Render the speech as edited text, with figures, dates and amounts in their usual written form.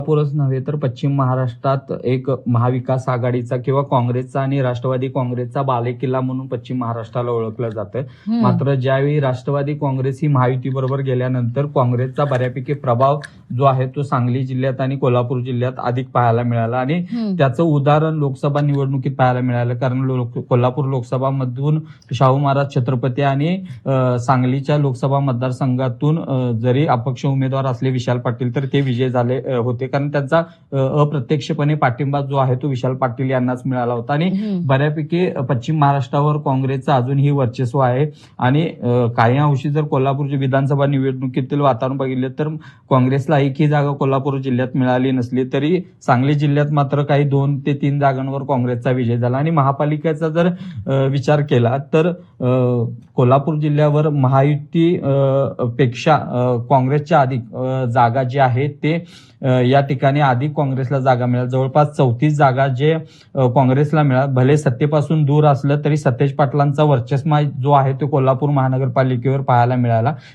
कोल्हापूरच नव्हे तर पश्चिम महाराष्ट्रात एक महाविकास आघाडीचा किंवा काँग्रेसचा आणि राष्ट्रवादी काँग्रेसचा बालेकिल्ला म्हणून पश्चिम महाराष्ट्राला ओळखलं जातं. हं. मात्र ज्यावेळी राष्ट्रवादी काँग्रेस ही महायुतीबरोबर गेल्यानंतर काँग्रेसचा बऱ्यापैकी प्रभाव जो आहे तो सांगली जिल्ह्यात आणि कोल्हापूर जिल्ह्यात अधिक पाहायला मिळाला आणि हं. त्याचं उदाहरण लोकसभा निवडणुकीत पाहायला मिळालं. कारण कोल्हापूर लोकसभामधून शाहू महाराज छत्रपती आणि सांगलीच्या लोकसभा मतदारसंघातून जरी अपक्ष उमेदवार असले विशाल पाटील तर ते विजय झाले होते. कारण त्यांचा अप्रत्यक्षपणे पाठिंबा जो आहे तो विशाल पाटील यांनाच मिळाला होता आणि बऱ्यापैकी पश्चिम महाराष्ट्रावर काँग्रेसचं अजूनही वर्चस्व आहे. आणि काही अंशी जर कोल्हापूरच्या विधानसभा निवडणुकीतील वातावरण बघितले तर काँग्रेसला एकही जागा कोल्हापूर जिल्ह्यात मिळाली नसली तरी सांगली जिल्ह्यात मात्र काही 2 ते 3 जागांवर काँग्रेसचा विजय झाला. आणि महापालिकेचा जर विचार केला तर कोल्हापूर जिल्ह्यावर महायुती पेक्षा काँग्रेसच्या अधिक जागा जे आहेत ते या ठिकाणी अधिक काँग्रेसला जागा मिळाल्या. जवळपास 34 जागा जे काँग्रेसला मिळाल्या. भले सत्तेपासून दूर असलं तरी सतेज पाटलांचा वर्चस्व जो आहे तो कोल्हापूर महानगरपालिकेवर पाहायला मिळाला.